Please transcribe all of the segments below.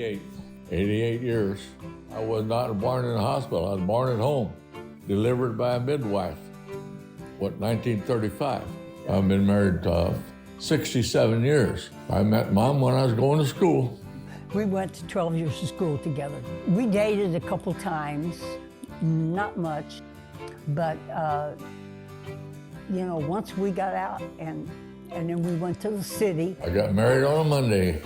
88. 88 years. I was not born in a hospital. I was born at home, delivered by a midwife. 1935. I've been married 67 years. I met Mom when I was going to school. We went to 12 years of school together. We dated a couple times, not much, but you know, once we got out and then we went to the city. I got married on a Monday.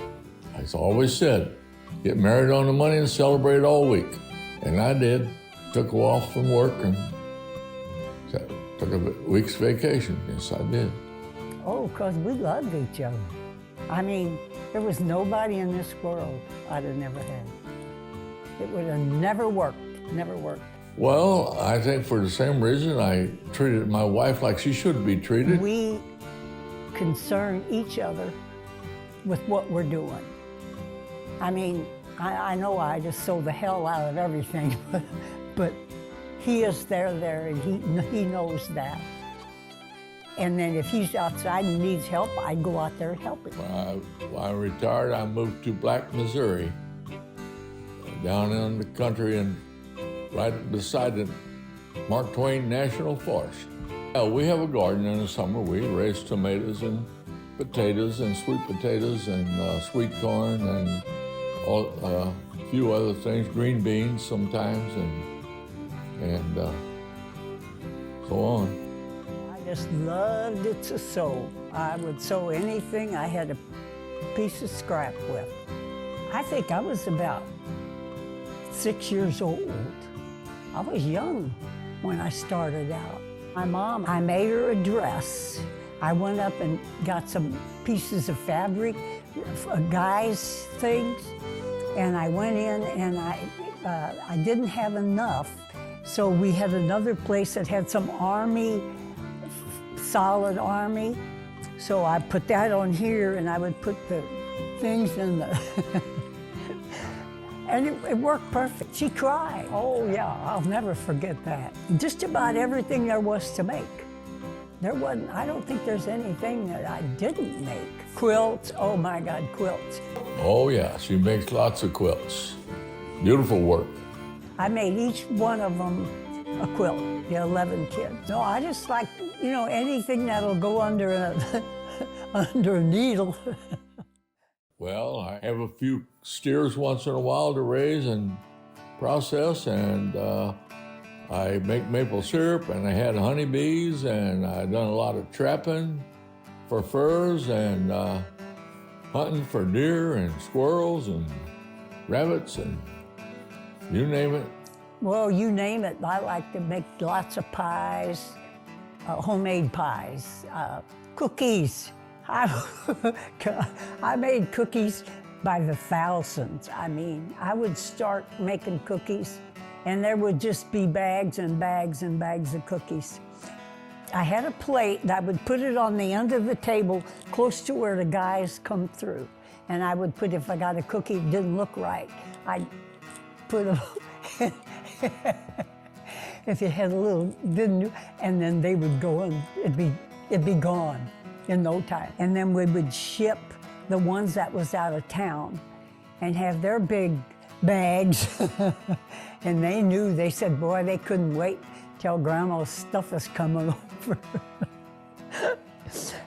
As I always said, get married on a Monday and celebrate all week. And I did. Took off from work and took a week's vacation. Yes, I did. Oh, because we loved each other. I mean, there was nobody in this world I'd have never had. It would have never worked, never worked. Well, I think for the same reason I treated my wife like she should be treated. We concern each other with what we're doing. I mean, I know I just sold the hell out of everything, but he is there, and he knows that. And then if he's outside and needs help, I go out there and help him. When I retired, I moved to Black, Missouri, down in the country and right beside the Mark Twain National Forest. We have a garden in the summer. We raise tomatoes and potatoes and sweet potatoes and sweet corn and a few other things, green beans sometimes and so on. I just loved it to sew. I would sew anything I had a piece of scrap with. I think I was about 6 years old. I was young when I started out. My mom, I made her a dress. I went up and got some pieces of fabric, guys' things, and I went in and I didn't have enough, so we had another place that had some army, solid army, so I put that on here and I would put the things in the... And it worked perfect. She cried. Oh yeah, I'll never forget that. Just about everything there was to make. There wasn't, I don't think there's anything that I didn't make. Quilts, oh my God, quilts. Oh yeah, she makes lots of quilts. Beautiful work. I made each one of them a quilt, the 11 kids. No, I just like, you know, anything that'll go under a, under a needle. Well, I have a few steers once in a while to raise and process, and I make maple syrup, and I had honeybees, and I done a lot of trapping for furs and hunting for deer and squirrels and rabbits and you name it. Well, you name it. I like to make lots of pies, homemade pies, cookies. I made cookies by the thousands. I mean, I would start making cookies and there would just be bags and bags and bags of cookies. I had a plate and I would put it on the end of the table close to where the guys come through. And I would put, if I got a cookie that didn't look right, I'd put a, if it had a little, didn't, and then they would go and it'd be gone in no time. And then we would ship the ones that was out of town and have their big bags. And they knew, they said, boy, they couldn't wait till Grandma's stuff was coming over.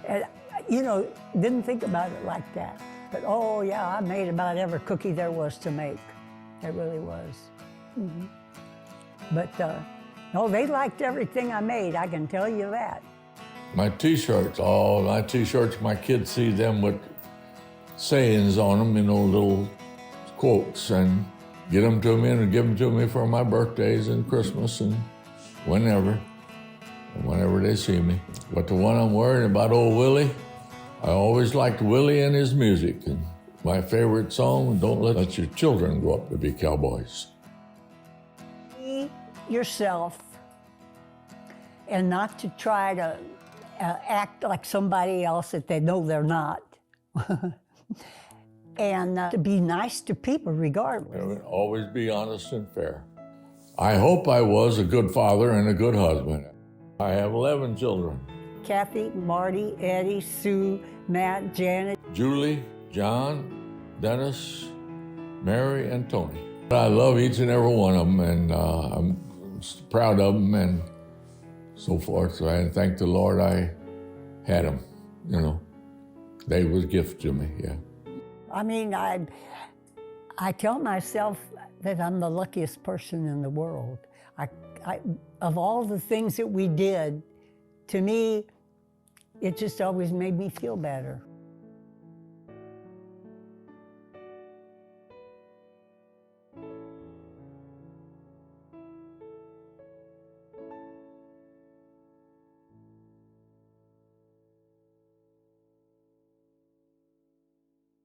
And, you know, didn't think about it like that. But oh yeah, I made about every cookie there was to make. It really was. Mm-hmm. But no, they liked everything I made, I can tell you that. My t-shirts, my kids see them with sayings on them, you know, little quotes, and get them to me and give them to me for my birthdays and Christmas and whenever they see me. But the one I'm wearing about old Willie, I always liked Willie and his music. And my favorite song, Don't Let Your Children Grow Up to Be Cowboys. Be yourself and not to try to act like somebody else that they know they're not. And to be nice to people regardless. Always be honest and fair. I hope I was a good father and a good husband. I have 11 children. Kathy, Marty, Eddie, Sue, Matt, Janet. Julie, John, Dennis, Mary and Tony. I love each and every one of them, and I'm proud of them and so forth. So I thank the Lord I had them, you know. They was a gift to me, yeah. I mean, I tell myself that I'm the luckiest person in the world. Of all the things that we did, to me, it just always made me feel better.